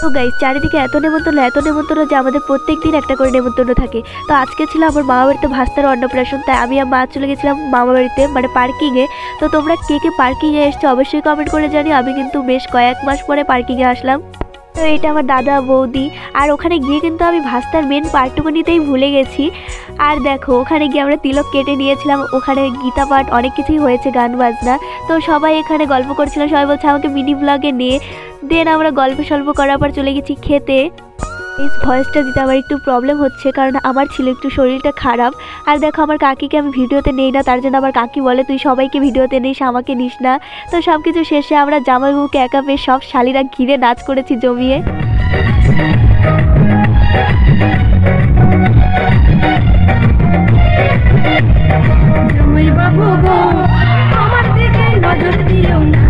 তো গাইস চারিদিকে এত নেমন্তন্ন যে আমাদের প্রত্যেক দিন একটা করে নেমন্তন্ন থাকে। তো আজকে ছিল আমার মামা বাড়িতে ভাস্তার অন্নপ্রাশন, তাই আমি আর মা চলে গেছিলাম মামা বাড়িতে, মানে পার্কিংয়ে। তো তোমরা কে কে পার্কিংয়ে এসছো অবশ্যই কমেন্ট করে জানিও। আমি কিন্তু বেশ কয়েক মাস পরে পার্কিংয়ে আসলাম। তো এটা আমার দাদা বৌদি, আর ওখানে গিয়ে কিন্তু আমি ভাস্তার মেন পার্টটুকু নিতেই ভুলে গেছি। আর দেখো ওখানে গিয়ে আমরা তিলক কেটে নিয়েছিলাম, ওখানে গীতা পাঠ অনেক কিছুই হয়েছে, গান বাজনা। তো সবাই এখানে গল্প করছিল, সবাই বলছে আমাকে মিনি ব্লগে নিয়ে দেন। আমরা গল্প সল্প করার পর চলে গেছি খেতে। এই ভয়েসটা দিতে আমার একটু প্রবলেম হচ্ছে, কারণ আমার ছিল একটু শরীরটা খারাপ। আর দেখো আমার কাকিকে আমি ভিডিওতে নেই না, তার জন্য আমার কাকি বলে তুই সবাইকে ভিডিওতে নিস, আমাকে নিস না। তো সব কিছু শেষে আমরা জামাইবাবুকে একা পেয়ে সব শালিরা ঘিরে নাচ করেছি জমিয়ে। জামাইবাবু গো আমার দিকে নজর দিও না।